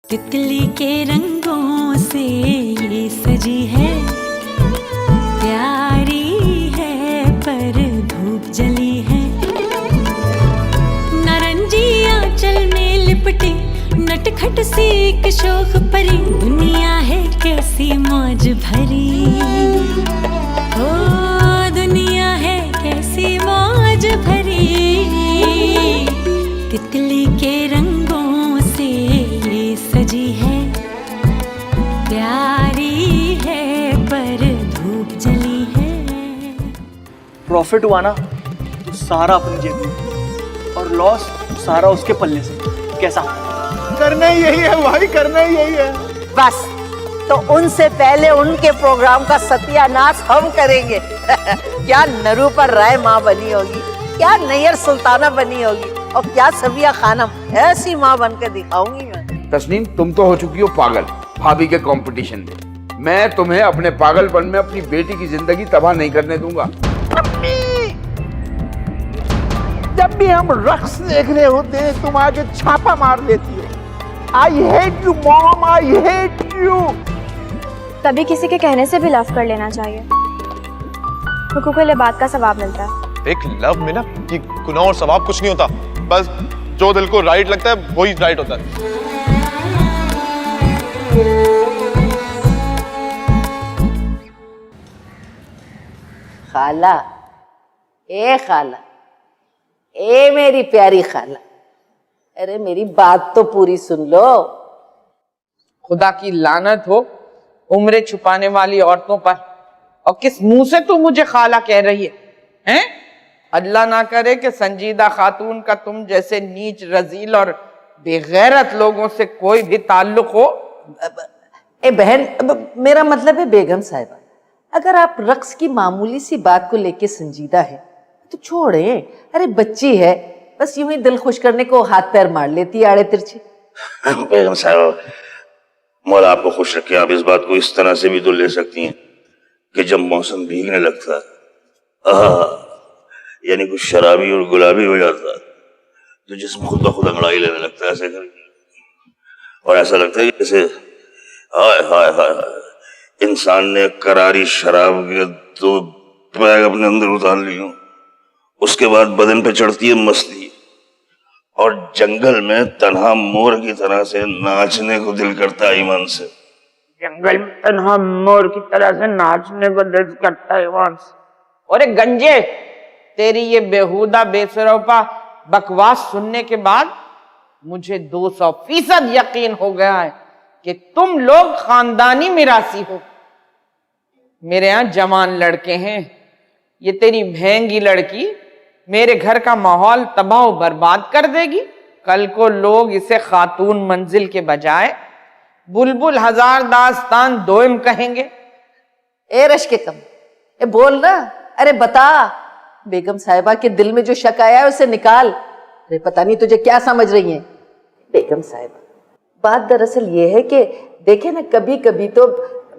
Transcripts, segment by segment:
तितली के रंगों से ये सजी है, प्यारी है पर धूप जली है। नारंगी आंचल में लिपटी नटखट सी एक शोख परी, दुनिया है कैसी मौज भरी। ओ दुनिया है कैसी मौज भरी। तितली के रंगों से ये सजी है, प्यारी है पर धूप जली है। प्रॉफिट हुआ ना तो सारा अपनी जेब में, और लॉस सारा उसके पल्ले से। कैसा? करना ही यही है भाई, करना ही यही है। बस तो उनसे पहले उनके प्रोग्राम का सत्यानाश हम करेंगे। क्या नरूपर राय माँ बनी होगी, क्या नैयर सुल्ताना बनी होगी, और क्या सबिया खानम ऐसी माँ बनकर दिखाऊंगी मैं। तस्नीम, तुम तो हो चुकी हो पागल भाभी के कंपटीशन में। मैं तुम्हें अपने पागलपन में अपनी बेटी की जिंदगी तबाह नहीं करने दूंगा। जब भी हम रक्स देख रहे होते हैं तुम आगे छापा मार लेती हो। I hate you mom, I hate you. कभी किसी के कहने से भी लव कर लेना चाहिए, हुकूक लिबात का सवाब मिलता है। एक लव में ना ये गुनाह और सवाब कुछ नहीं होता, बस जो दिल को राइट लगता है वही राइट होता है। खाला, ए खाला, ए मेरी प्यारी खाला, अरे मेरी बात तो पूरी सुन लो। खुदा की लानत हो उम्रें छुपाने वाली औरतों पर, और किस मुंह से तू मुझे खाला कह रही है? हैं? अल्लाह ना करे कि संजीदा खातून का तुम जैसे नीच, रजील और बेगैरत लोगों से कोई भी ताल्लुक हो। ए बहन, मेरा मतलब है बेगम साहिबा, अगर आप रक्स की मामूली सी बात को लेके संजीदा है तो छोड़े। अरे बच्ची है, बस यूं ही दिल खुश करने को हाथ पैर मार लेती है आड़े तिरछे। बेगम साहब, मौला आपको खुश रखे। आप इस बात को इस तरह से भी तो ले सकती हैं कि जब मौसम भीगने लगता यानी कुछ शराबी और गुलाबी हो जाता तो जिसम खुद ब खुद अंगड़ाई लेने लगता है ऐसे करके, और ऐसा लगता है जैसे हाय हाय हाय इंसान ने करारी शराब के 2 पैग अपने अंदर उतार लिए। उसके बाद बदन पे चढ़ती है मस्ती, और जंगल में तन्हा मोर की तरह से नाचने को दिल करता है ईमान से। जंगल में तन्हा मोर की तरह से नाचने को दिल करता है ईमान से। और एक गंजे, तेरी ये बेहुदा बेसरोपा बकवास सुनने के बाद मुझे 200% यकीन हो गया है कि तुम लोग खानदानी मिरासी हो। मेरे यहाँ जवान लड़के हैं, ये तेरी महंगी लड़की मेरे घर का माहौल तबाह बर्बाद कर देगी। कल को लोग इसे खातून मंजिल के बजाय बुलबुल हजार दास्तान दोयम कहेंगे। ए रश के कम, ए बोल ना, अरे बता, बेगम साहिबा के दिल में जो शक आया है उसे निकाल। अरे पता नहीं तुझे क्या समझ रही है बेगम साहिबा। बात दरअसल ये है कि देखे ना, कभी कभी तो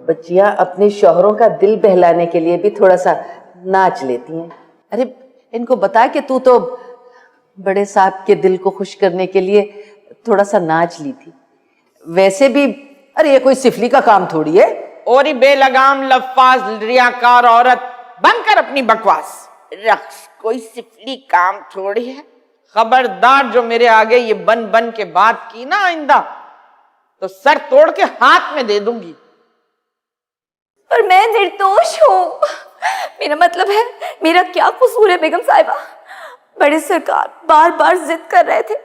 बच्चियां अपने शौहरों का दिल बहलाने के लिए भी थोड़ा सा नाच लेती हैं। अरे इनको बता कि तू तो बड़े साहब के दिल को खुश करने के लिए थोड़ा सा नाच ली थी। वैसे भी अरे ये कोई सिफली का काम थोड़ी है। और ही बेलगाम लफ्फाज रियाकार औरत, बंद कर अपनी बकवास। रक्स कोई सिफली काम थोड़ी है। खबरदार जो मेरे आगे ये बन बन के बात की ना आइंदा तो सर तोड़ के हाथ में दे दूंगी। पर मैं निर्दोष हूँ। मेरा मतलब है, मेरा क्या कसूर है बेगम साहिबा? बड़े सरकार बार बार जिद कर रहे थे,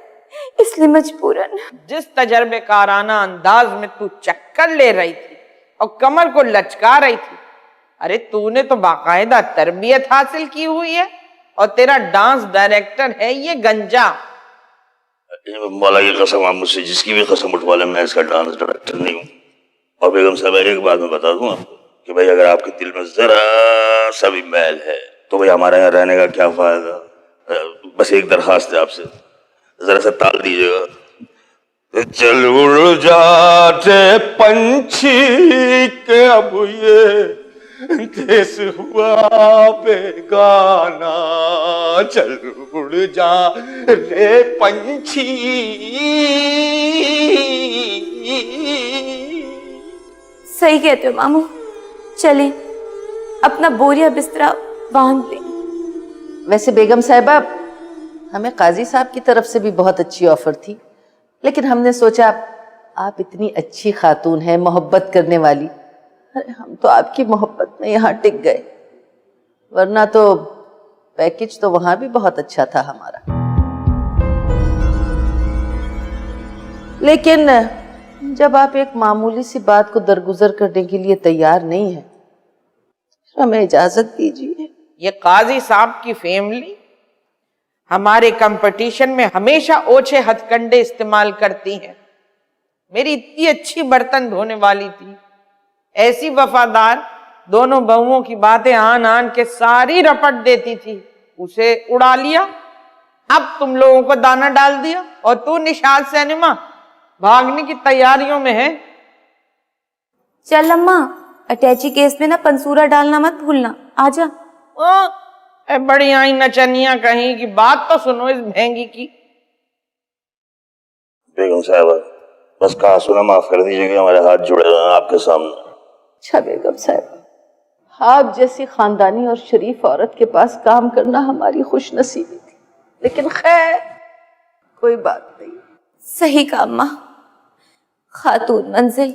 इसलिए मजबूरन। जिस तजर्बेकाराना अंदाज में तू चक्कर ले रही थी और कमर को लचका रही थी, अरे तूने तो बाकायदा तरबियत हासिल की हुई है, और तेरा डांस डायरेक्टर है ये गंजा। मौला की कसम, आप मुझसे जिसकी भी कसम उठवा ले, मैं इसका डांस डायरेक्टर नहीं हूँ। और बेगम साहब, एक बात मैं बता दूं आपको कि भाई अगर आपके दिल में जरा सा भी मैल है तो भाई हमारे यहाँ रहने का क्या फायदा। बस एक दरखास्त है आपसे, जरा सा ताल दीजिएगा। चल उड़ जाते पंछी के अब ये देश हुआ बेगाना, चल उड़ जा रे पंछी सही कहते हो मामू, चलें अपना बोरिया बिस्तरा बांध लें। वैसे बेगम साहिबा, हमें काजी साहब की तरफ से भी बहुत अच्छी ऑफर थी, लेकिन हमने सोचा आप इतनी अच्छी खातून हैं, मोहब्बत करने वाली, अरे हम तो आपकी मोहब्बत में यहाँ टिक गए, वरना तो पैकेज तो वहां भी बहुत अच्छा था हमारा। लेकिन जब आप एक मामूली सी बात को दरगुजर करने के लिए तैयार नहीं है, हमें इजाजत दीजिए। ये काजी साहब की फैमिली हमारे कंपटीशन में हमेशा ओछे हथकंडे इस्तेमाल करती है। मेरी इतनी अच्छी बर्तन धोने वाली थी, ऐसी वफादार, दोनों बहुओं की बातें आन आन के सारी रपट देती थी, उसे उड़ा लिया। अब तुम लोगों को दाना डाल दिया और तू निशाद सिनेमा भागने की तैयारियों में है। चल अम्मा, अटैची केस में ना पंसूरा डालना मत भूलना, आजा। बड़ी आई नचनिया कहीं की बात तो सुनो इस महंगी की। बेगम साहबा, बस कहा सुना माफ कर दीजिएगा, हमारे हाथ जुड़े हुए हैं आपके सामने। अच्छा बेगम साहिबा, आप जैसी खानदानी और शरीफ औरत के पास काम करना हमारी खुशनसीबी थी, लेकिन खैर कोई बात नहीं। सही कहा अम्मा, खातून मंजिल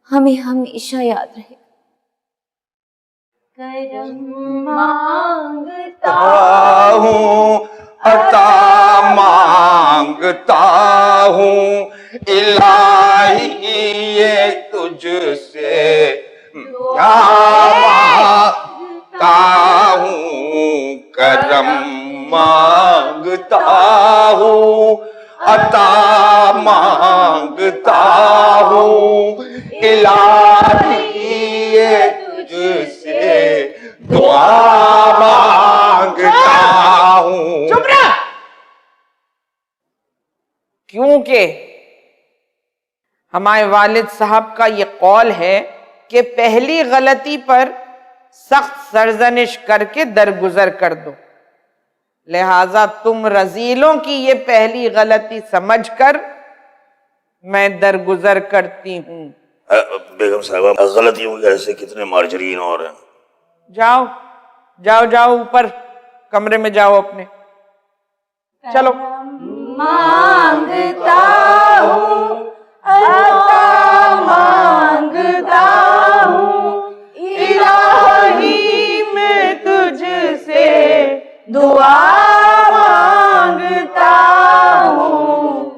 हमें हमेशा याद रहे। करम मांगता हूँ, अता मांगता हूँ, इलाही ये तुझसे क्या मांगता हूँ, करम मांगता हूँ, अता मांगता हूँ, इलाही ये तुझसे दुआ मांगता हूँ। चुप रह। क्योंकि हमारे वालिद साहब का ये कौल है कि पहली गलती पर सख्त सरजनिश करके दरगुजर कर दो, लिहाजा तुम रजीलों की ये पहली गलती समझकर मैं दरगुजर करती हूँ। बेगम साहबा, गलतियों के ऐसे कितने मार्जरीन और हैं। जाओ जाओ जाओ, ऊपर कमरे में जाओ अपने, चलो। मांगता हूँ, अता मांगता हूँ, इलाही मैं तुझसे दुआ मांगता हूँ,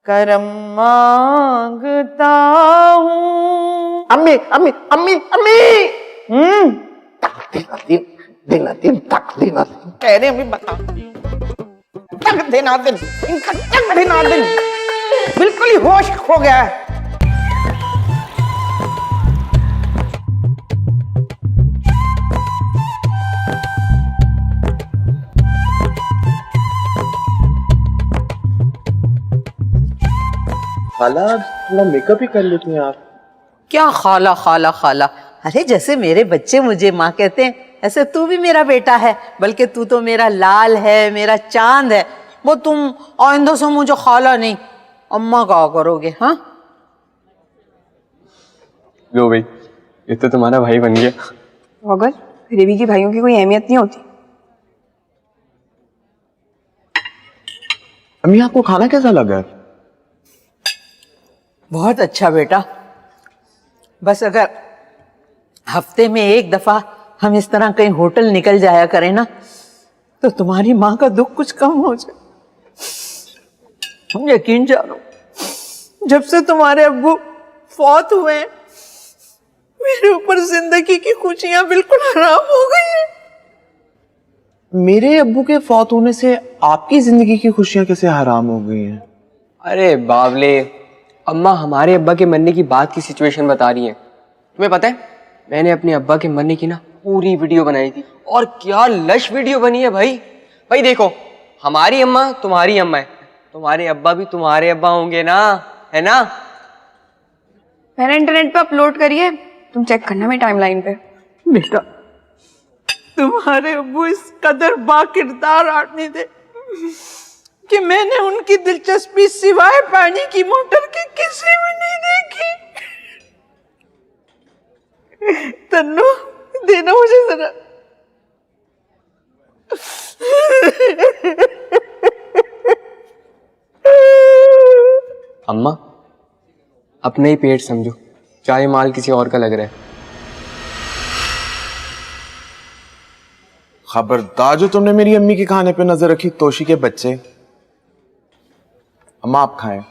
करम मांगता हूँ। अम्मी अम्मी अम्मी अम्मी, देना दिन तक देना दिन। कह रहे अभी बता, तक देना दिन, इनका तक देना दिन, बिल्कुल ही होश खो गया है। खाला थोड़ा मेकअप ही कर लेती हैं आप। क्या खाला खाला खाला, अरे जैसे मेरे बच्चे मुझे माँ कहते हैं, ऐसे तू भी मेरा बेटा है, बल्कि तू तो मेरा लाल है, मेरा चांद है। वो तुम आइंदा से मुझे खाला नहीं अम्मा कहा करोगे। हाँ लो भाई, ये तो तुम्हारा भाई बन गया। अगर गरीबी की भाइयों की कोई अहमियत नहीं होती। अम्मी आपको खाना कैसा लगा? बहुत अच्छा बेटा, बस अगर हफ्ते में एक दफा हम इस तरह कहीं होटल निकल जाया करें ना, तो तुम्हारी माँ का दुख कुछ कम हो जाए। हम यकीन जानो, जब से तुम्हारे अब्बू फौत हुए मेरे ऊपर जिंदगी की खुशियां बिल्कुल हराम हो गई हैं। मेरे अब्बू के फौत होने से आपकी जिंदगी की खुशियां कैसे हराम हो गई हैं? अरे बावले, अम्मा हमारे अब्बा के मरने की बात की सिचुएशन बता रही है। तुम्हें पता है, मैंने अपने अब्बा के मरने की ना पूरी वीडियो बनाई थी, और क्या लश वीडियो बनी है भाई। भाई देखो, हमारी अम्मा तुम्हारी अम्मा है, तुम्हारे अब्बा भी तुम्हारे अब्बा होंगे ना, है ना? मैंने इंटरनेट पे अपलोड करी है, तुम चेक करना मेरी टाइमलाइन पे। बेटा, तुम्हारे अब्बू इस कदर बाकिरदार आदमी थे कि मैंने उनकी दिलचस्पी सिवाय पानी की मोटर के किसी में नहीं देखी। नन्नू देना मुझे जरा। अम्मा अपने ही पेट समझो, चाहे माल किसी और का लग रहा है। खबरदार जो तुमने मेरी अम्मी के खाने पे नजर रखी, तोशी के बच्चे। अम्मा आप खाएं।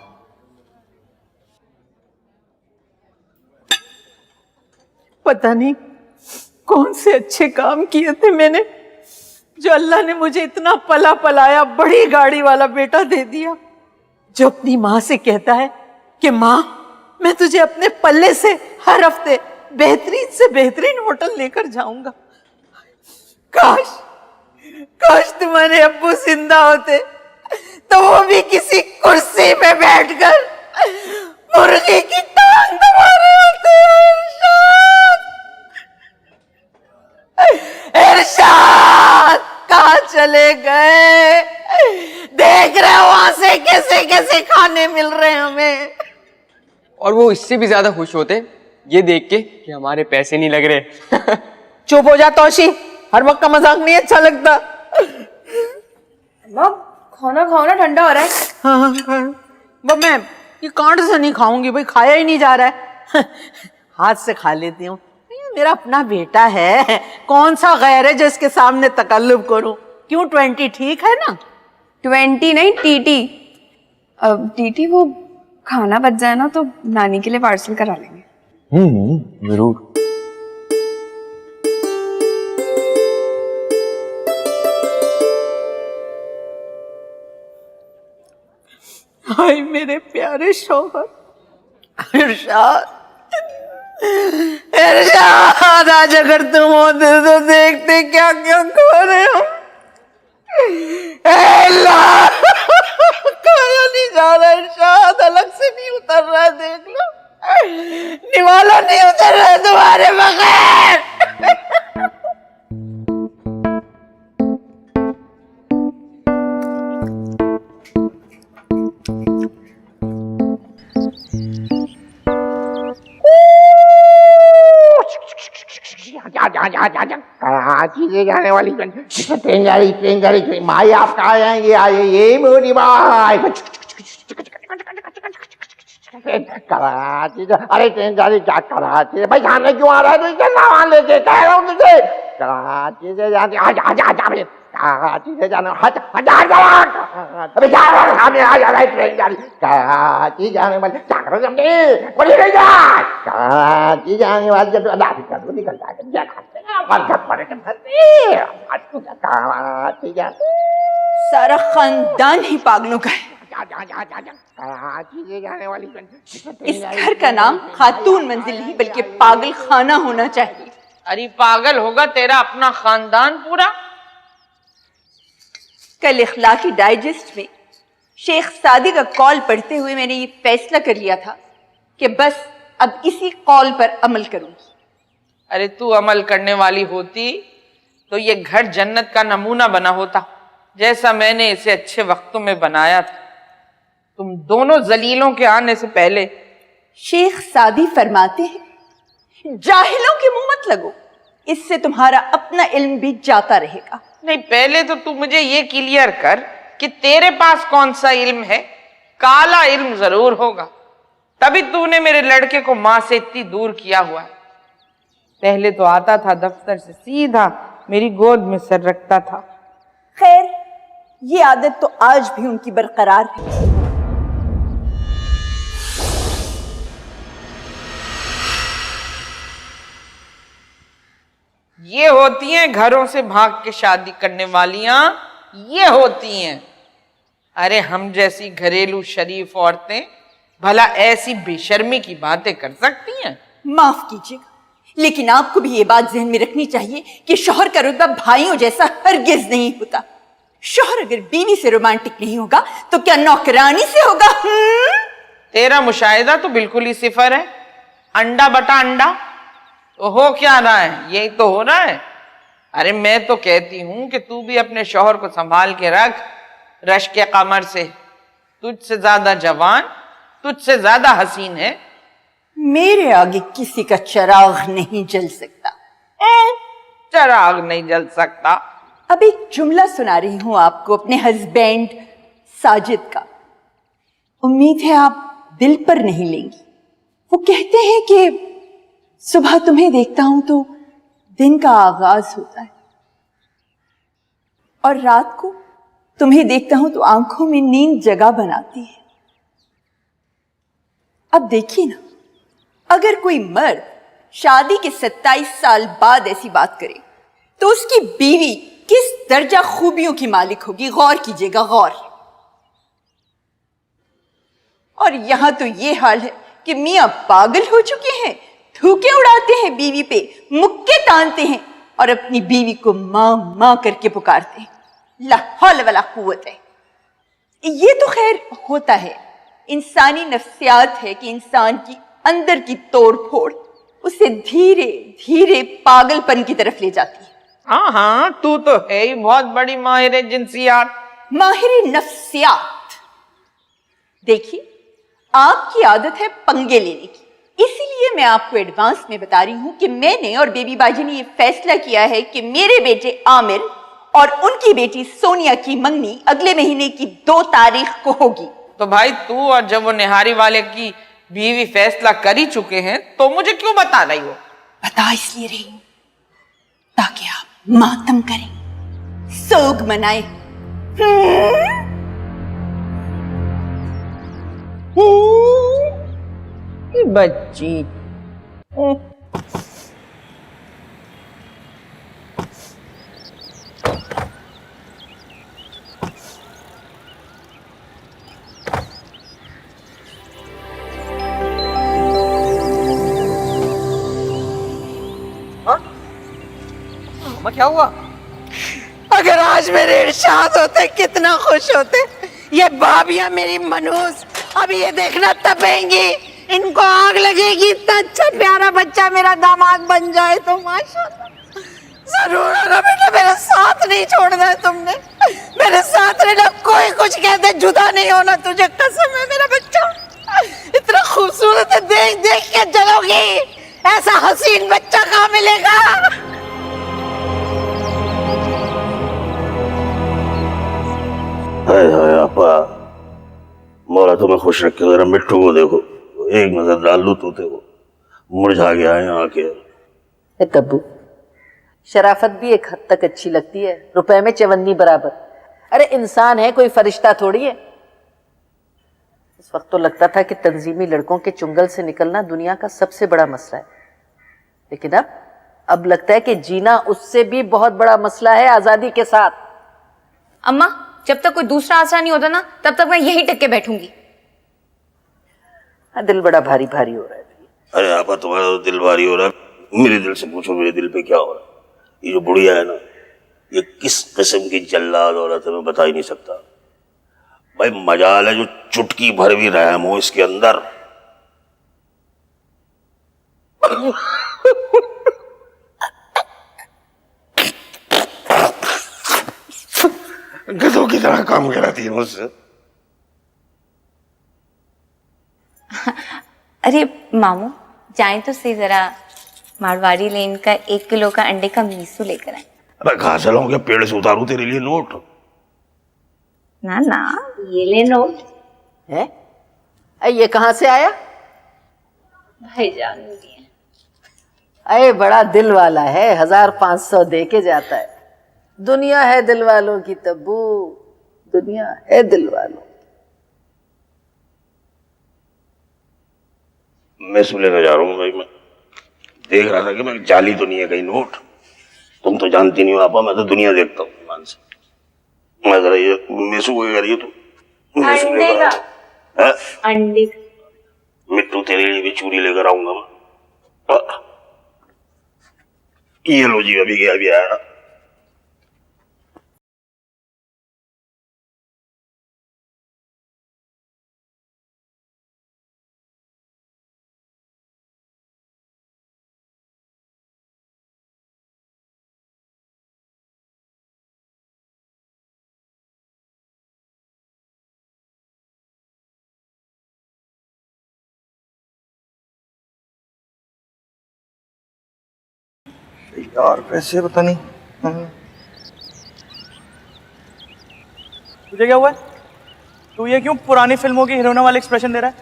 पता नहीं कौन से अच्छे काम किए थे मैंने, जो अल्लाह ने मुझे इतना पला पलाया बड़ी गाड़ी वाला बेटा दे दिया, जो अपनी माँ से कहता है कि माँ मैं तुझे अपने पल्ले से हर हफ्ते बेहतरीन से बेहतरीन होटल लेकर जाऊंगा। काश काश तुम्हारे अब्बू जिंदा होते तो वो भी किसी कुर्सी पे बैठकर मुर्गी की टांग दबा रहे होते। इरशाद कहाँ चले गए? देख रहे हो वहां से कैसे कैसे खाने मिल रहे हैं हमें। और वो इससे भी ज्यादा खुश होते ये देख के कि हमारे पैसे नहीं लग रहे। चुप हो जा तोशी, हर वक्त का मजाक नहीं अच्छा लगता। खाना खाओ ना, ठंडा हो रहा है। हाँ, वो मैं ये कांट से नहीं खाऊंगी भाई, खाया ही नहीं जा रहा है। हाथ से खा लेती हूँ, मेरा अपना बेटा है, कौन सा गैर है जिसके सामने तकल्लुब करूं। क्यों 20 ठीक है ना? 20 नहीं, टीटी। अब टीटी वो खाना बच जाए ना तो नानी के लिए पार्सल करा लेंगे। जरूर। हाय मेरे प्यारे शौहर। इरशाद इरशाद, आज अगर तुम होते तो देखते क्या क्या खो रहे हो। अल्लाह खाया नहीं जा रहा इरशाद, अलग से नहीं उतर रहा है, देख लो निवाला नहीं उतर रहा है तुम्हारे बगैर। कराची से जाने वाली ट्रेन जा रही। माई आप कहाँ हैं? ये आए, ये मोरी माई। कराची से, अरे ट्रेन जा रही क्या? कराची से भाई खाने क्यों आ रहा है? तो इसे ना लेके कह रहा हूँ तुझे। कराची से जाने, आजा आजा आजा, कराची से जाने, अभी जा रहा है ट्रेन जा रही। कराची जाने वाली कराची जाने वाली जब निकल सारा खानदान ही पागलों का है। इस घर का नाम खातून मंजिल नहीं बल्कि पागल खाना होना चाहिए। अरे पागल होगा तेरा अपना खानदान पूरा। कल इखलाकी डाइजेस्ट में शेख सादी का कॉल पढ़ते हुए मैंने ये फैसला कर लिया था कि बस अब इसी कॉल पर अमल करूंगी। अरे तू अमल करने वाली होती तो ये घर जन्नत का नमूना बना होता, जैसा मैंने इसे अच्छे वक्तों में बनाया था, तुम दोनों जलीलों के आने से पहले। शेख सादी फरमाते हैं जाहिलों के मुंह मत लगो, इससे तुम्हारा अपना इल्म भी जाता रहेगा। नहीं, पहले तो तू मुझे ये क्लियर कर कि तेरे पास कौन सा इल्म है। काला इल्म जरूर होगा, तभी तूने मेरे लड़के को मां से इतनी दूर किया हुआ है। पहले तो आता था दफ्तर से सीधा मेरी गोद में सर रखता था। खैर, ये आदत तो आज भी उनकी बरकरार है। ये होती हैं घरों से भाग के शादी करने वालियां, ये होती हैं। अरे हम जैसी घरेलू शरीफ औरतें भला ऐसी बेशर्मी की बातें कर सकती हैं? माफ कीजिएगा, लेकिन आपको भी ये बात जहन में रखनी चाहिए कि शौहर का रुतबा भाइयों जैसा हरगिज नहीं होता। शौहर अगर बीवी से रोमांटिक नहीं होगा तो क्या नौकरानी से होगा? तेरा मुशाहिदा तो बिल्कुल ही सिफर है। अंडा बटा अंडा तो हो क्या रहा है? यही तो हो रहा है। अरे मैं तो कहती हूं कि तू भी अपने शौहर को संभाल के रख। रश के कमर से तुझसे ज्यादा जवान, तुझसे ज्यादा हसीन है। मेरे आगे किसी का चिराग नहीं जल सकता। चिराग नहीं जल सकता। अब एक जुमला सुना रही हूं आपको अपने हस्बैंड साजिद का। उम्मीद है आप दिल पर नहीं लेंगी। वो कहते हैं कि सुबह तुम्हें देखता हूं तो दिन का आगाज होता है, और रात को तुम्हें देखता हूं तो आंखों में नींद जगह बनाती है। अब देखिए ना, अगर कोई मर्द शादी के 27 साल बाद ऐसी बात करे तो उसकी बीवी किस दर्जा खूबियों की मालिक होगी, गौर कीजिएगा, गौर। और यहां तो ये हाल है कि मियां पागल हो चुके हैं, थूके उड़ाते हैं बीवी पे, मुक्के तानते हैं और अपनी बीवी को मां मां करके पुकारते हैं। ला हौल वला कुव्वत है। ये तो खैर होता है, इंसानी नफ्सियात है कि इंसान की अंदर की तोड़ फोड़ उसे धीरे धीरे पागलपन की तरफ ले जाती है। हाँ हाँ, तू तो है ही बहुत बड़ी माहिर जिन्सियात। माहिर नफ्सियात। देखिए, आपकी आदत है पंगे लेने की, इसीलिए मैं आपको एडवांस में बता रही हूं कि मैंने और बेबी बाजी ने ये फैसला किया है कि मेरे बेटे आमिर और उनकी बेटी सोनिया की मंगनी अगले महीने की 2 तारीख को होगी। तो भाई तू और जब वो निहारी वाले की बीवी फैसला कर ही चुके हैं तो मुझे क्यों बता रही हो? बता इसलिए रही हूं ताकि आप मातम करें, सोग मनाए। बच्ची क्या हुआ? अगर आज मेरे इरशाद होते कितना खुश होते। ये भाभियां मेरी मनूस अब ये देखना तपेंगी, इनको आग लगेगी। इतना अच्छा प्यारा बच्चा मेरा दामाद बन जाए तो माशाल्लाह। जरूर आना बेटा, मेरा साथ नहीं छोड़ना है तुमने, मेरे साथ रहना। कोई कुछ कहते जुदा नहीं होना तुझे, कसम है। मेरा बच्चा इतना खूबसूरत है, देख देख के जलोगी। ऐसा हसीन बच्चा कहाँ मिलेगा? हाय हाय आपा, मौला तुम्हें खुश रखे। जरा मिट्टू को देखो, एक नजर डाल लू तोते को, मुरझा गया है यहाँ के। तब्बू, शराफत भी एक हद तक अच्छी लगती है, रुपए में चवन्नी बराबर। अरे इंसान है, कोई फरिश्ता थोड़ी है। इस वक्त तो लगता था कि तंजीमी लड़कों के चुंगल से निकलना दुनिया का सबसे बड़ा मसला है, लेकिन अब लगता है कि जीना उससे भी बहुत बड़ा मसला है, आजादी के साथ। अम्मा, जब तक कोई दूसरा आसरा नहीं होता ना, तब तक मैं यही टिक के बैठूंगी। दिल बड़ा भारी भारी हो रहा है। अरे आपा, तुम्हारा तो दिल भारी हो रहा है, मेरे दिल से पूछो मेरे दिल पे क्या हो रहा है। ये जो बुढ़िया है ना, ये किस किस्म की जल्लाद औरत है मैं बता ही नहीं सकता भाई। मजाल है जो चुटकी भर भी रहम हो इसके अंदर। गधों की तरह काम कराती है मुझसे। अरे मामू, जाए तो सही, जरा मारवाड़ी लेन का 1 किलो का अंडे का मीसू लेकर आए। अबे कहाँ से लाऊं, क्या पेड़ से उतारूं तेरे लिए नोट? ना ना, ये ले नोट है। ये कहाँ से आया? भाईजान ने दिए। अरे बड़ा दिल वाला है, 1500 दे के जाता है। दुनिया है दिल वालों की तब्बू, दुनिया है दिल वालों। मैं सुन लेने जा रहा हूँ भाई। मैं देख रहा था कि मैं जाली तो नहीं है कहीं नोट। तुम तो जानती नहीं हो आपा, मैं तो दुनिया देखता हूँ मान से। मैं जरा ये मेसू को करिए तो अंडे का, अंडे का। मिट्टू तेरे लिए भी चूरी लेकर आऊंगा मैं। ये लो जी, अभी गया भी आया। यार पैसे पता नहीं। तुझे क्या हुआ है? तू ये क्यों पुरानी फिल्मों की हीरोइनों वाले एक्सप्रेशन दे रहा है?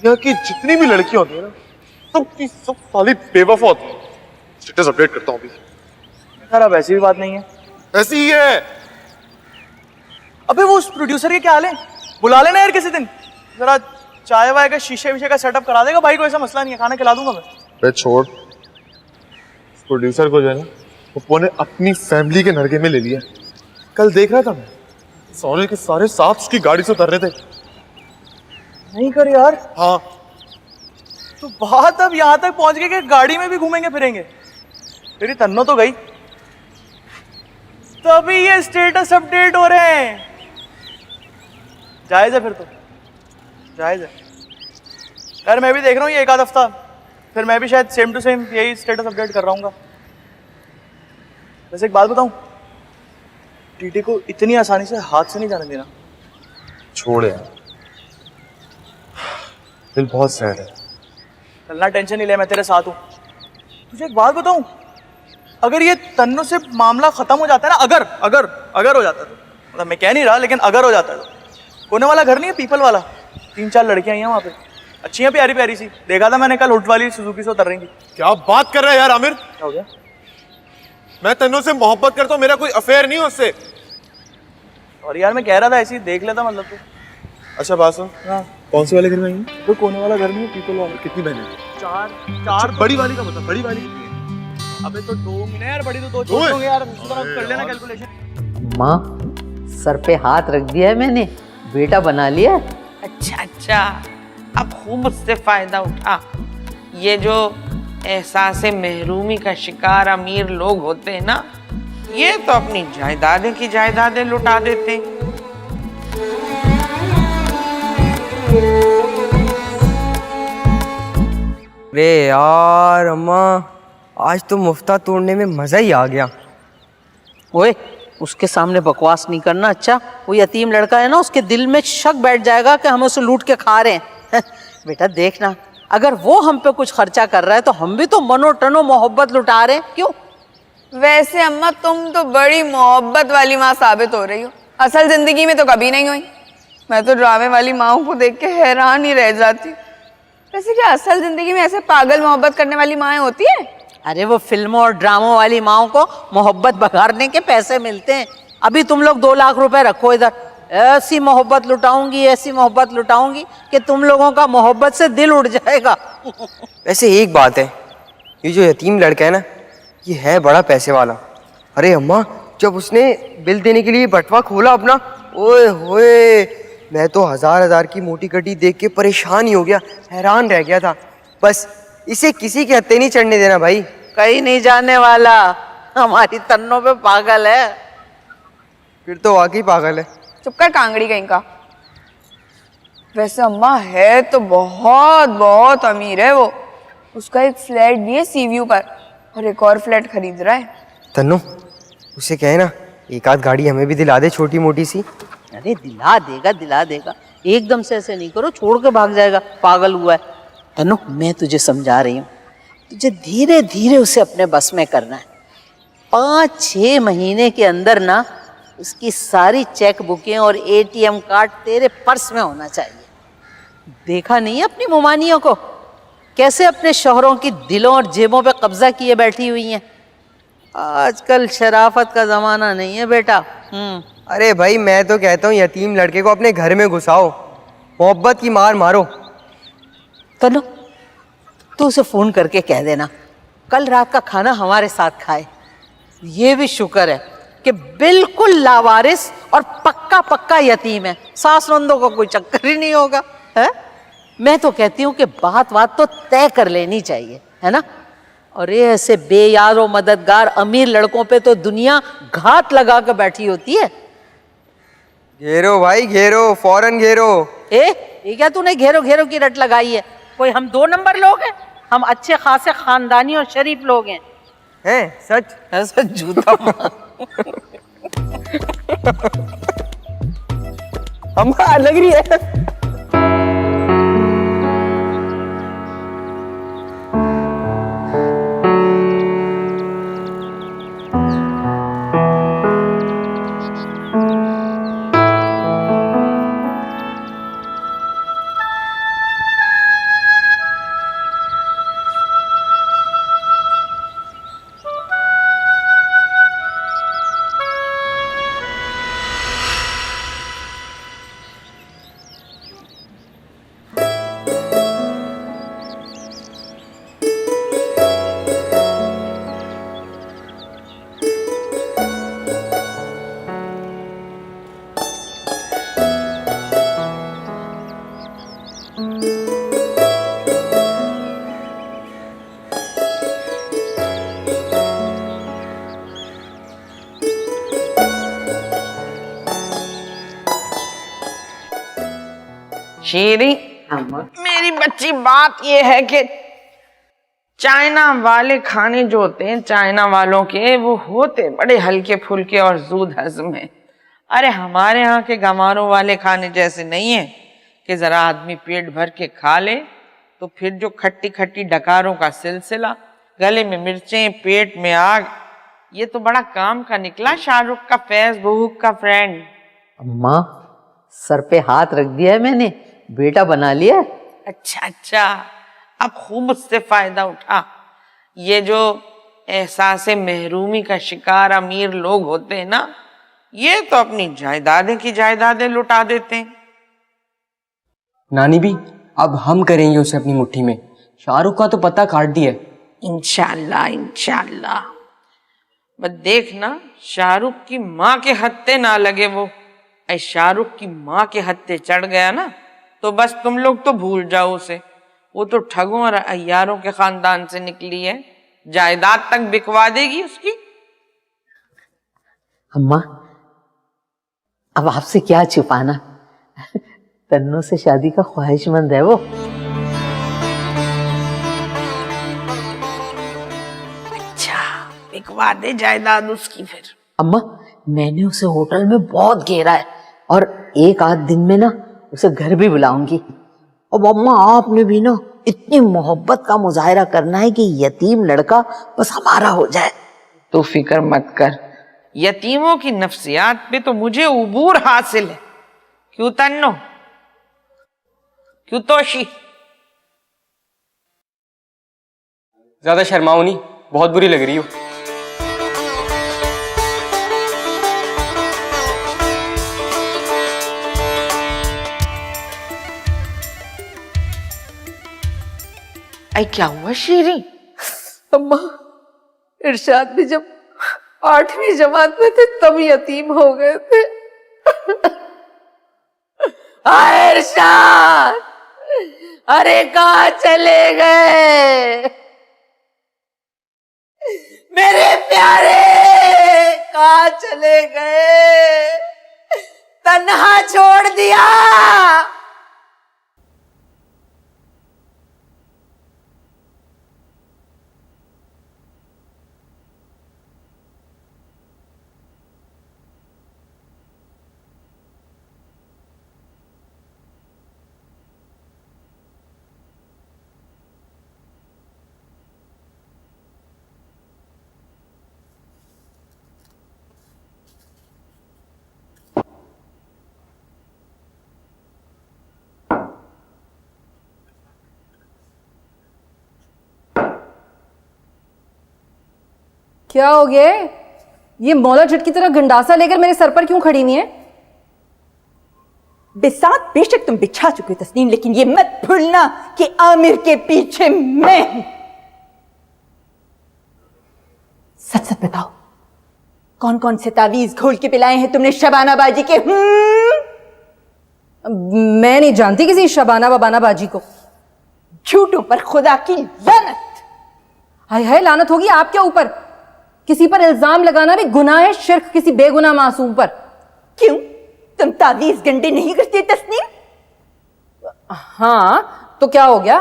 यहाँ की जितनी भी लड़कियां होती है ना, सबकी सब साली बेवफा होती है। स्टेटस अपडेट करता हूँ अभी। सर अब ऐसी भी बात नहीं है। ऐसी ही है। अबे वो उस प्रोड्यूसर के क्या हाल है? बुला लेना यार किसी दिन, जरा चाय वाय का शीशे विशे का सेटअप करा देगा भाई को, ऐसा मसला नहीं है, खाना खिला दूंगा मैं। बे छोड़, प्रोड्यूसर को जो है ना, पप्पू ने अपनी फैमिली के नरगे में ले लिया। कल देख रहा था मैं, सारे के सारे साथ उसकी गाड़ी से उतर रहे थे। नहीं कर यार। हाँ तो बात अब यहाँ तक पहुंच गई कि गाड़ी में भी घूमेंगे फिरेंगे। तेरी तन्नो तो गई, तभी ये स्टेटस अपडेट हो रहे हैं। जायज है फिर तो, जायज है यार। मैं भी देख रहा हूँ ये एक आध हफ्ता, फिर मैं भी शायद सेम टू सेम यही स्टेटस अपडेट कर रहा हूँ। वैसे एक बात बताऊं, टीटी को इतनी आसानी से हाथ से नहीं जाने देना। छोड़ यार, दिल बहुत सैड है। चलना, टेंशन नहीं ले, मैं तेरे साथ हूँ। तुझे एक बात बताऊं, अगर ये तन्नो से मामला खत्म हो जाता है ना, अगर हो जाता है तो, मतलब मैं कह नहीं रहा, लेकिन अगर हो जाता है तो, कोने वाला घर नहीं है, पीपल वाला, 3-4 लड़कियां हैं वहाँ पे, अच्छी हैं, प्यारी प्यारी सी। देखा था मैंने कल हुट वाली सुजुकी से उतर रही थी। क्या बात कर रहा है यार आमिर? क्या हो गया? मैं तन्नो से मोहब्बत करता हूँ, मेरा कोई अफेयर नहीं है उससे। और यार मैं कह रहा था ऐसे ही देख लेता, मतलब तो। अच्छा बात सुन, हाँ, कौन सी वाले घर में आई है? तो कोने वाला घर नहीं है, पीपल वाला। कितनी बहनें? 4 बड़ी वाली का बता, बड़ी वाली कितनी है? अबे तो 2 महीने यार, बड़ी तो 2 छोड़ होंगे यार, उस तरह कर लेना कैलकुलेशन। माँ, सर पे हाथ रख दिया है मैंने, बेटा बना लिया। अच्छा, अब खूब उससे फायदा उठा। ये जो एहसासे महरूमी का शिकार अमीर लोग होते हैं ना, ये तो अपनी जायदादें की जायदादें लुटा देते हैं। अरे यार अम्मा, आज तो मुफ्ता तोड़ने में मजा ही आ गया। ओए, उसके सामने बकवास नहीं करना। अच्छा, वो यतीम लड़का है ना, उसके दिल में शक बैठ जाएगा कि हम उसे लूट के खा रहे हैं। बेटा देखना, अगर वो हम पे कुछ खर्चा कर रहा है तो हम भी तो मनो टनो मोहब्बत लुटा रहे हैं। क्यों? वैसे अम्मा तुम तो बड़ी मोहब्बत वाली माँ साबित हो रही हो, असल जिंदगी में तो कभी नहीं हुई। मैं तो ड्रामे वाली माँओं को देख के हैरान ही रह जाती। वैसे क्या असल जिंदगी में ऐसे पागल मोहब्बत करने वाली माएँ होती है? अरे वो फिल्मों और ड्रामों वाली माओ को मोहब्बत बघारने के पैसे मिलते हैं। अभी तुम लोग 2 लाख रुपए रखो इधर, ऐसी मोहब्बत लुटाऊंगी, ऐसी मोहब्बत लुटाऊंगी कि तुम लोगों का मोहब्बत से दिल उड़ जाएगा। वैसे एक बात है, ये जो यतीम लड़का है ना, ये है बड़ा पैसे वाला। अरे अम्मा, जब उसने बिल देने के लिए बटवा खोला अपना, ओए होए, मैं तो हजार की मोटी कटी देख के परेशान ही हो गया, हैरान रह गया था। बस इसे किसी के हत्थे नहीं चढ़ने देना भाई। कहीं नहीं जाने वाला, हमारी तन्नों पे पागल है। फिर तो वाकई पागल है। चुप कर कांगड़ी कहीं का। वैसे अम्मा है तो बहुत बहुत अमीर है वो। उसका एक फ्लैट भी है सी व्यू पर, और एक और फ्लैट खरीद रहा है। तन्नू, उसे कहे ना एक आध गाड़ी हमें भी दिला दे, छोटी मोटी सी। अरे दिला देगा, एकदम से ऐसे नहीं करो, छोड़ के भाग जाएगा, पागल हुआ है। तन्नू, मैं तुझे समझा रही हूँ, तुझे धीरे धीरे उसे अपने बस में करना है। 5-6 महीने के अंदर ना उसकी सारी चेक बुकें और ATM कार्ड तेरे पर्स में होना चाहिए। देखा नहीं है अपनी मुमानियों को, कैसे अपने शोहरों की दिलों और जेबों पे कब्जा किए बैठी हुई हैं। आजकल शराफत का जमाना नहीं है बेटा। अरे भाई, मैं तो कहता हूँ यतीम लड़के को अपने घर में घुसाओ, मोहब्बत की मार मारो। तनु, तो उसे फोन करके कह देना कल रात का खाना हमारे साथ खाए। ये भी शुक्र है कि बिल्कुल लावारिस और पक्का यतीम है, सास नंदों का कोई चक्कर ही नहीं होगा है। मैं तो कहती हूँ कि बात तो तय कर लेनी चाहिए, है ना। और ये ऐसे बेयार और मददगार अमीर लड़कों पे तो दुनिया घात लगा कर बैठी होती है। घेरो भाई घेरो, फौरन घेरो। ये क्या तूने घेरो की रट लगाई है? कोई हम 2 नंबर लोग हैं? हम अच्छे खासे खानदानी और शरीफ लोग हैं। सच? ऐसा जूता अम्मा लग रही है। शीरी, मेरी बच्ची, बात ये है कि चाइना वाले खाने जो होते हैं चाइना वालों के, वो होते बड़े हल्के फुल्के और जूद हजम है। अरे हमारे यहाँ के गंवारों वाले खाने जैसे नहीं है कि जरा आदमी पेट भर के खा ले तो फिर जो खट्टी खट्टी डकारों का सिलसिला, गले में मिर्चें, पेट में आग, ये तो बड़ा काम का निकला शाहरुख का फेसबुक का फ्रेंड। अम्मा, सर पे हाथ रख दिया है मैंने, बेटा बना लिया। अच्छा अच्छा, अब खूब उससे फायदा उठा। ये जो एहसासे महरूमी का शिकार अमीर लोग होते हैं ना, ये तो अपनी जायदादें की जायदादें लुटा देते हैं। नानी भी, अब हम करेंगे उसे अपनी मुट्ठी में। शाहरुख का तो पता काट दिया। इंशाल्लाह इंशाल्लाह। बस देखना शाहरुख की माँ के हत्थे ना लगे वो। ऐ शाहरुख की माँ के हत्थे चढ़ गया ना तो बस तुम लोग तो भूल जाओ उसे। वो तो ठगों और अय्यारों के खानदान से निकली है, जायदाद तक बिकवा देगी उसकी। अम्मा, अब आपसे क्या छुपाना, तन्नू से शादी का ख्वाहिशमंद है वो। अच्छा, बिकवा दे जायदाद उसकी फिर। अम्मा, मैंने उसे होटल में बहुत घेरा है और एक आध दिन में ना उसे घर भी बुलाऊंगी। अब अम्मा, आपने भी ना इतनी मोहब्बत का मुजाहिरा करना है कि यतीम लड़का बस हमारा हो जाए। तो फिक्र मत कर, यतीमों की नफ्सियात पे तो मुझे उबूर हासिल है। क्यों तन्नो, क्यों तोशी? ज्यादा शर्माओ नहीं, बहुत बुरी लग रही हो। ऐ क्या हुआ शीरी? अम्मा, इरशाद भी जब 8वीं जमात में थे तब यतीम हो गए थे। इरशाद, अरे कहाँ चले गए मेरे प्यारे, कहाँ चले गए, तन्हा छोड़ दिया। क्या हो गया? ये मौला झट की तरह गंडासा लेकर मेरे सर पर क्यों खड़ी हुई है? बिसात बेशक तुम बिछा चुके हो तस्नीम, लेकिन ये मत भूलना कि आमिर के पीछे मैं हूं। सच सच बताओ, कौन कौन से तावीज घोल के पिलाए हैं तुमने शबाना बाजी के? मैं नहीं जानती किसी शबाना वबाना बाजी को। झूठों पर खुदा की लानत। हाय हाय, लानत होगी आपके ऊपर। किसी पर इल्जाम लगाना भी गुनाह है, शिर्क किसी बेगुनाह मासूम पर। क्यों, तुम तावीज गंडे नहीं करती तस्नीम? हाँ, तो क्या हो गया?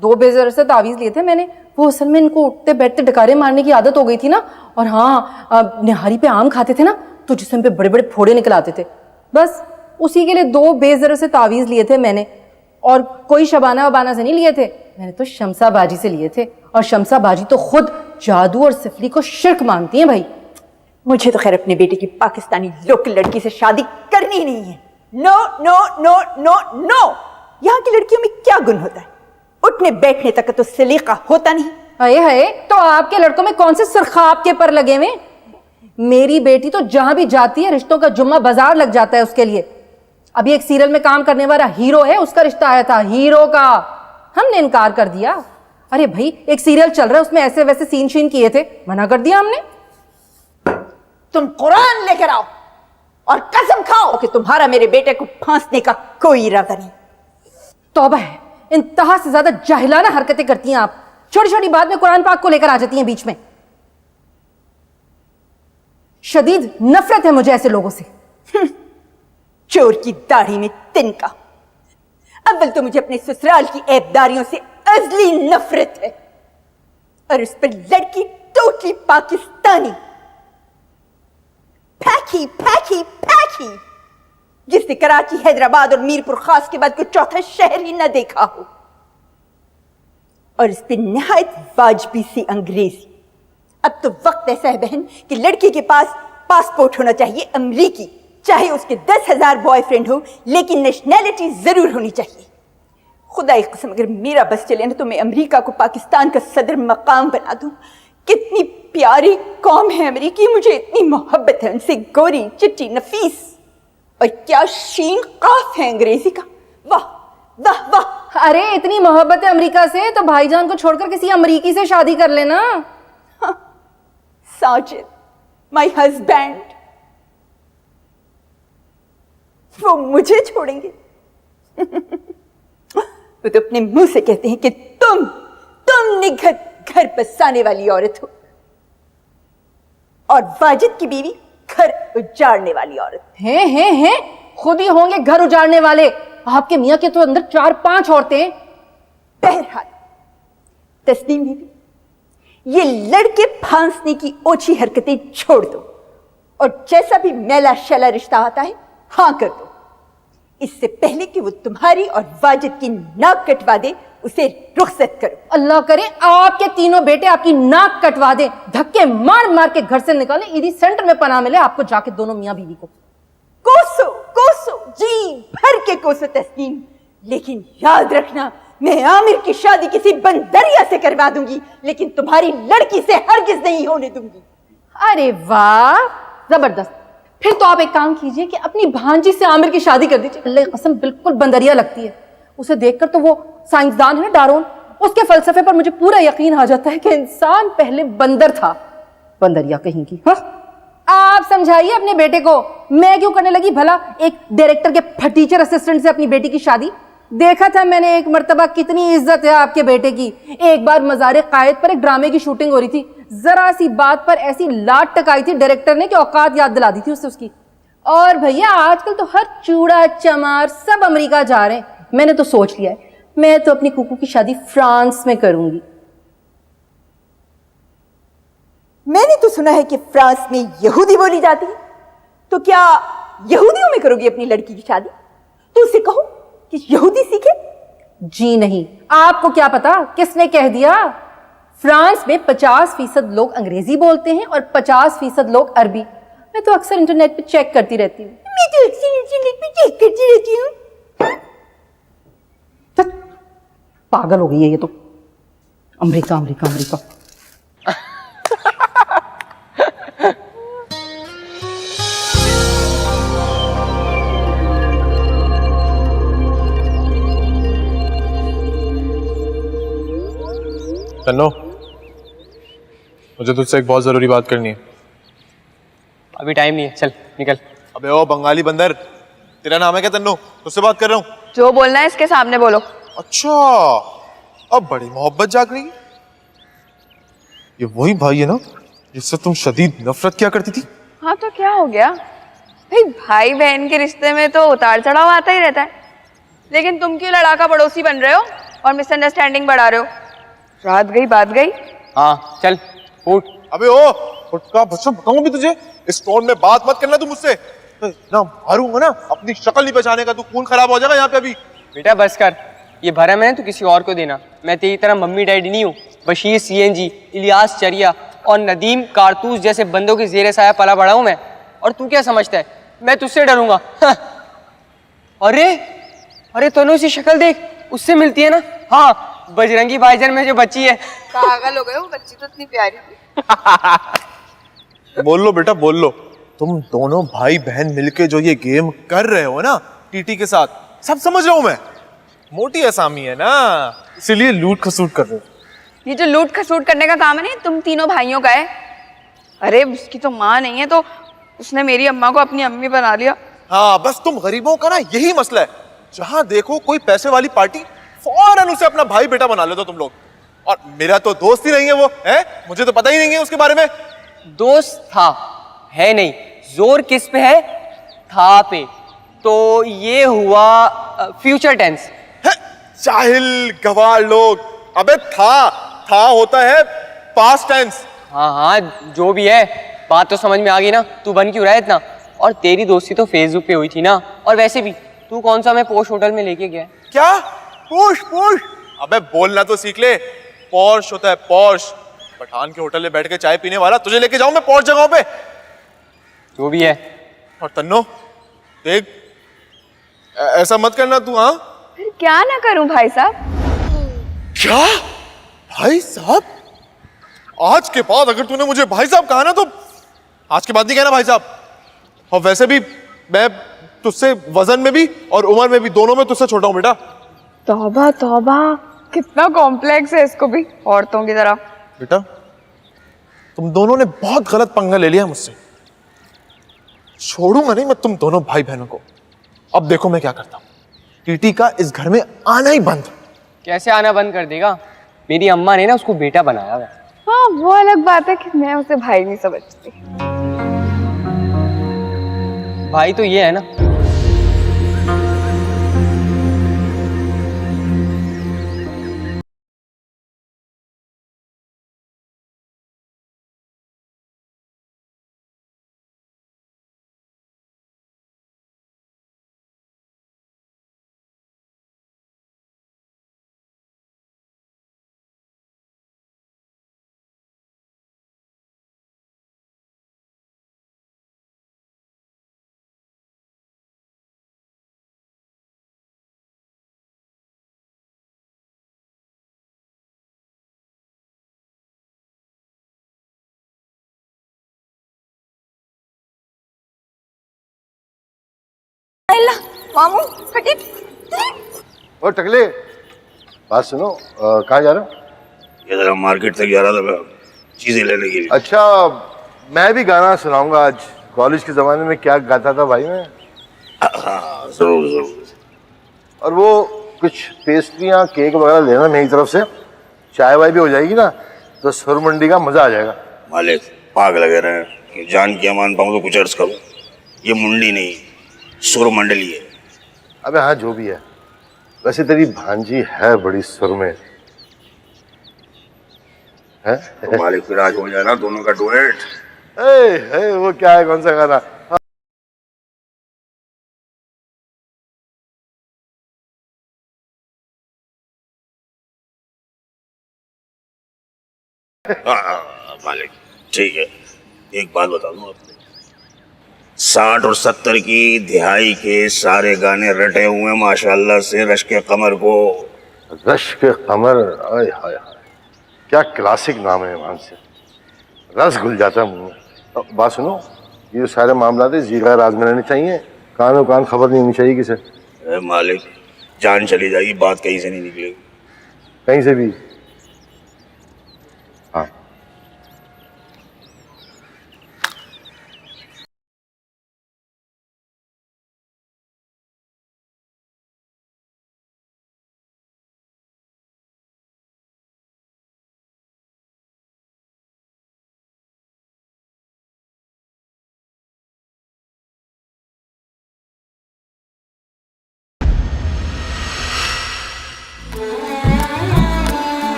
2 बेजर से तावीज लिए थे मैंने। वो असल में इनको उठते बैठते डकारे मारने की आदत हो गई थी ना। और हाँ, निहारी पे आम खाते थे ना तो जिस्म पे बड़े बड़े फोड़े निकल आते थे। बस उसी के लिए 2 बेजर से तावीज लिए थे मैंने। और कोई शबाना वबाना से नहीं लिए थे, मैंने तो शमसा बाजी से लिए थे। और शमसा बाजी तो खुद जादू और सिफली को शिर्क मानती हैं भाई। मुझे तो खैर अपने बेटे की पाकिस्तानी लोकल लड़की से शादी करनी ही नहीं है। No no no no no. यहाँ की लड़कियों में क्या गुण होता है? उठने बैठने तक तो सलीका होता नहीं। हाय हाय, तो आपके लड़कों में कौन से सिरखाब के पर लगे हुए? मेरी बेटी तो जहां भी जाती है रिश्तों का जुम्मा बाजार लग जाता है उसके लिए। अभी एक सीरियल में काम करने वाला हीरो है, उसका रिश्ता आया था हीरो का, हमने इनकार कर दिया। अरे भाई, एक सीरियल चल रहा है उसमें ऐसे वैसे सीन शीन किए थे, मना कर दिया हमने। तुम कुरान लेकर आओ और कसम खाओ कि तुम्हारा मेरे बेटे को फांसने का कोई इरादा नहीं। तौबा है, इंतहा से ज्यादा जाहिलाना हरकतें करती हैं आप। छोटी छोटी बात में कुरान पाक को लेकर आ जाती हैं बीच में। शदीद नफरत है मुझे ऐसे लोगों से। चोर की दाढ़ी में तिनका। अव्वल तो मुझे अपने ससुराल की ऐबदारियों से अजली नफरत है, और उस पर लड़की टोटली पाकिस्तानी, फैकी फैकी फैकी, जिसने कराची, हैदराबाद और मीरपुर खास के बाद कोई चौथा शहर ही न देखा हो, और इस पर निहायत वाजबी सी अंग्रेजी। अब तो वक्त ऐसा है बहन कि लड़की के पास पासपोर्ट होना चाहिए अमरीकी, चाहे उसके 10,000 बॉयफ्रेंड हो, लेकिन नेशनैलिटी जरूर होनी चाहिए। खुदा की कसम, अगर मेरा बस चले ना तो मैं अमेरिका को पाकिस्तान का सदर मकाम बना दूं। कितनी प्यारी कौम है अमेरिकी, मुझे इतनी मोहब्बत है उनसे। गोरी चिट्टी नफीस, और क्या शीन काफ है अंग्रेजी का। वाह वाह वाह। अरे इतनी मोहब्बत है अमेरिका से तो भाईजान को छोड़कर किसी अमरीकी से शादी कर लेना। हाँ, साजिद माय हस्बैंड, वो मुझे छोड़ेंगे? वो तो अपने मुंह से कहते हैं कि तुम निघत घर बसाने वाली औरत हो, और वाजिद की बीवी घर उजाड़ने वाली औरत। हैं खुद ही होंगे घर उजाड़ने वाले। आपके मियाँ के तो अंदर 4-5 औरतें। बहरहाल तस्नीम बीबी, ये लड़के फांसने की ओछी हरकतें छोड़ दो, और जैसा भी मैला शैला रिश्ता आता है हाँ कर दो। इससे पहले कि वो तुम्हारी और वाजिद की नाक कटवा दे, उसे रुखसत करो। अल्लाह करे आपके तीनों बेटे आपकी नाक कटवा दे, धक्के मार मार के घर से निकाले, ईदी सेंटर में पनाह मिले आपको जाके दोनों मियाँ बीवी को। कोसो कोसो, जी भर के कोसो तस्नीम, लेकिन याद रखना मैं आमिर की शादी किसी बंदरिया से करवा दूंगी, लेकिन तुम्हारी लड़की से हरगिज नहीं होने दूंगी। अरे वाह, जबरदस्त। फिर तो आप एक काम कीजिए कि अपनी भांजी से आमिर की शादी कर दीजिए। अल्लाह की कसम बिल्कुल बंदरिया लगती है उसे देखकर, तो वो साइंसदान है ना डारोन, उसके फलसफे पर मुझे पूरा यकीन आ जाता है कि इंसान पहले बंदर था, बंदरिया कहीं की। हाँ, आप समझाइए अपने बेटे को, मैं क्यों करने लगी भला एक डायरेक्टर के फटीचर असिस्टेंट से अपनी बेटी की शादी। देखा था मैंने एक मर्तबा कितनी इज्जत है आपके बेटे की। एक बार मज़ारे कायद पर एक ड्रामे की शूटिंग हो रही थी, जरा सी बात पर ऐसी लात टकाई थी डायरेक्टर ने कि औकात याद दिला दी थी उससे उसकी। और भैया आजकल तो हर चूड़ा चमार सब अमेरिका जा रहे हैं। मैंने तो सोच लिया है मैं तो अपनी कुकू की शादी फ्रांस में करूंगी। मैंने तो सुना है कि फ्रांस में यहूदी बोली जाती है, तो क्या यहूदियों में करोगी अपनी लड़की की शादी? तो उसे कहो कि यहूदी सीखे। जी नहीं, आपको क्या पता किसने कह दिया। फ्रांस में 50% लोग अंग्रेजी बोलते हैं और 50% लोग अरबी। मैं तो अक्सर इंटरनेट पे चेक करती रहती हूँ। मैं तो अक्सर इंटरनेट पे चेक करती रहती हूँ। पागल हो गई है ये तो। America America America. तन्नो, मुझे तुझसे एक बहुत जरूरी बात करनी है। अभी टाइम नहीं है, चल निकल। अबे ओ बंगाली बंदर, तेरा नाम है क्या तन्नो? तुझसे बात कर रहा हूँ। जो बोलना है इसके सामने बोलो। अच्छा, अब बड़ी मोहब्बत जाग रही है। ये वही भाई है ना जिससे तुम शदीद नफरत क्या करती थी? हाँ तो क्या हो गया भाई, भाई बहन के रिश्ते में तो उतार चढ़ाव आता ही रहता है, लेकिन तुम क्यों लड़ाका पड़ोसी बन रहे हो और मिसअंडरस्टैंडिंग बढ़ा रहे हो? रात गई बात गई। हाँ चल उठ। अबे ओ उठ का बच्चा, बताऊं भी तुझे, इस टोन में बात मत करना तू मुझसे, ना मारूंगा ना, अपनी शक्ल नहीं पहचानेगा तू, खून खराब हो जाएगा यहाँ पे अभी। बेटा बस कर, ये भरम है तो किसी और को देना। मैं तेरी तरह मम्मी डैडी नहीं हूँ। बशीर सीएनजी, इलियास चरिया और नदीम कारतूस जैसे बंदों के जेरे साया पला बड़ा हूँ मैं। और तू क्या समझता है मैं तुझसे डरूंगा? अरे अरे तनु सी शक्ल देख, उससे मिलती है ना। हाँ, बजरंगी भाईजान में जो बच्ची है। पागल हो गए, वो बच्ची तो इतनी प्यारी थी। बोल लो बेटा बोल लो, तुम दोनों भाई बहन मिलके जो ये गेम कर रहे हो ना टीटी के साथ, सब समझ रहा हूं मैं। मोटी असामी है ना, इसीलिए लूट खसूट कर रहे हो। ये जो लूट खसूट करने का काम है ना, तुम तीनों भाइयों का है। अरे उसकी तो माँ नहीं है, तो उसने मेरी अम्मा को अपनी अम्मी बना लिया। हाँ बस तुम गरीबों का ना यही मसला है, जहां देखो कोई पैसे वाली पार्टी, फौरन उसे अपना भाई बेटा बना लेते हो तुम लोग। और मेरा तो दोस्त ही नहीं है वो, है? मुझे तो पता ही नहीं है उसके बारे में। दोस्त था, है नहीं। जोर किस पे है? था पे। तो ये हुआ फ्यूचर टेंस। जाहिल गवार लोग। अबे था होता है पास्ट टेंस। हाँ, जो भी है, बात तो समझ में आ गई ना। तू बन क्यों रहा है इतना? और तेरी दोस्ती तो फेसबुक पे हुई थी ना। और वैसे भी तू कौन सा मैं पोश होटल में लेके गया? क्या पोश? अबे बोलना तो सीख ले। पॉर्श होता है पॉर्श। पठान के होटल में बैठ के चाय पीने वाला तुझे लेके जाऊं मैं पॉर्श जगहों पे? जो भी है। और तन्नो देख, ऐसा मत करना तू। हाँ, फिर क्या ना करूं भाई साहब? क्या भाई साहब? आज के बाद अगर तूने मुझे भाई साहब कहा ना, तो आज के बाद नहीं कहना भाई साहब। और वैसे भी मैं तुझसे वजन में भी और उम्र में भी, दोनों में तुझसे छोटा हूं बेटा। तौबा तौबा, कितना कॉम्प्लेक्स है इसको भी, औरतों की तरह। बेटा तुम दोनों ने बहुत गलत पंगा ले लिया मुझसे। छोड़ूंगा नहीं मैं तुम दोनों भाई बहनों को। अब देखो मैं क्या करता हूं। टीटी का इस घर में आना ही बंद। कैसे आना बंद कर देगा? मेरी अम्मा ने ना उसको बेटा बनाया है। हाँ, वो अलग बात है कि मैं उसे भाई नहीं समझती। भाई तो ये है ना। मामू फटी। और टकले बात सुनो, कहाँ जा रहा हूँ? ये जरा मार्केट तक जा रहा था मैं, चीजें लेने के लिए। अच्छा, मैं भी गाना सुनाऊंगा आज। कॉलेज के जमाने में क्या गाता था भाई मैं। हाँ, जरूर। और वो कुछ पेस्ट्रियाँ केक वगैरह लेना मेरी तरफ से। चाय वाय भी हो जाएगी ना, तो सुर मंडी का मजा आ जाएगा। मालिक पाग लगे रहे, जान किया मान पाऊँ तो कुछ अर्ज करूँ। ये मुंडी नहीं, सुर मंडली है। अबे हाँ, जो भी है। वैसे तेरी भांजी है बड़ी सुर में है। तो मालिक फिर आज हो जाए ना दोनों का डुएट। वो क्या है, कौन सा गाना? मालिक ठीक है, एक बात बता दूं आपको, 60 और 70 की दिहाई के सारे गाने रटे हुए माशाल्लाह से रश के कमर को। रश के कमर, आय हाय हाय, क्या क्लासिक नाम है ईमान से। रस घुल जाता है मुंह में। बात सुनो, ये सारे मामला थे जीरा राज में रहने चाहिए, कानों कान खबर नहीं होनी चाहिए किसे। मालिक जान चली जाएगी, बात कहीं से नहीं निकलेगी। कहीं से भी? हाँ।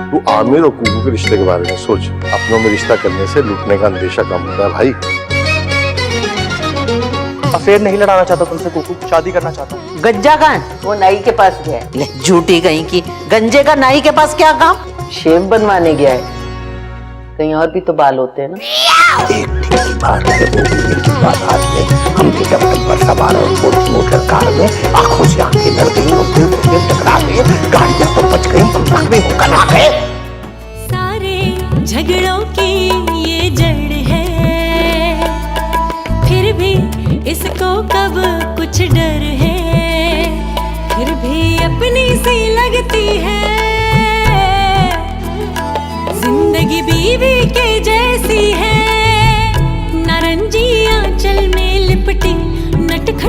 तू आमिर और कुकू के रिश्ते के बारे में सोच। अपनों में रिश्ता करने से लूटने का अंदेशा कम होता है भाई। अफेयर नहीं लड़ाना चाहता तुमसे कुकू, शादी करना चाहता हूँ। गंजा कहाँ है? वो नाई के पास गया है। झूठी कहीं की, गंजे का नाई के पास क्या काम? शेव बनवाने गया है। कहीं और भी तो बाल होते हैं ना। एक ठीक बात है, वो भी एक बात हाथ में, हम भी डबल पर सवार और मोटर कार में आंखों से आंखें लड़ गई और दिल से दिल टकरा गए, गाड़ियां तो बच गई, हम जख्मी होकर आ गए। सारे झगड़ों की ये जड़ है, फिर भी इसको कब कुछ डर है, फिर भी अपनी सी लगती है, जिंदगी बीवी के जैसी है, नारंजियां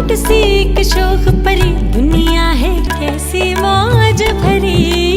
क्यूट सी एक शोख परी, दुनिया है कैसी मौज भरी।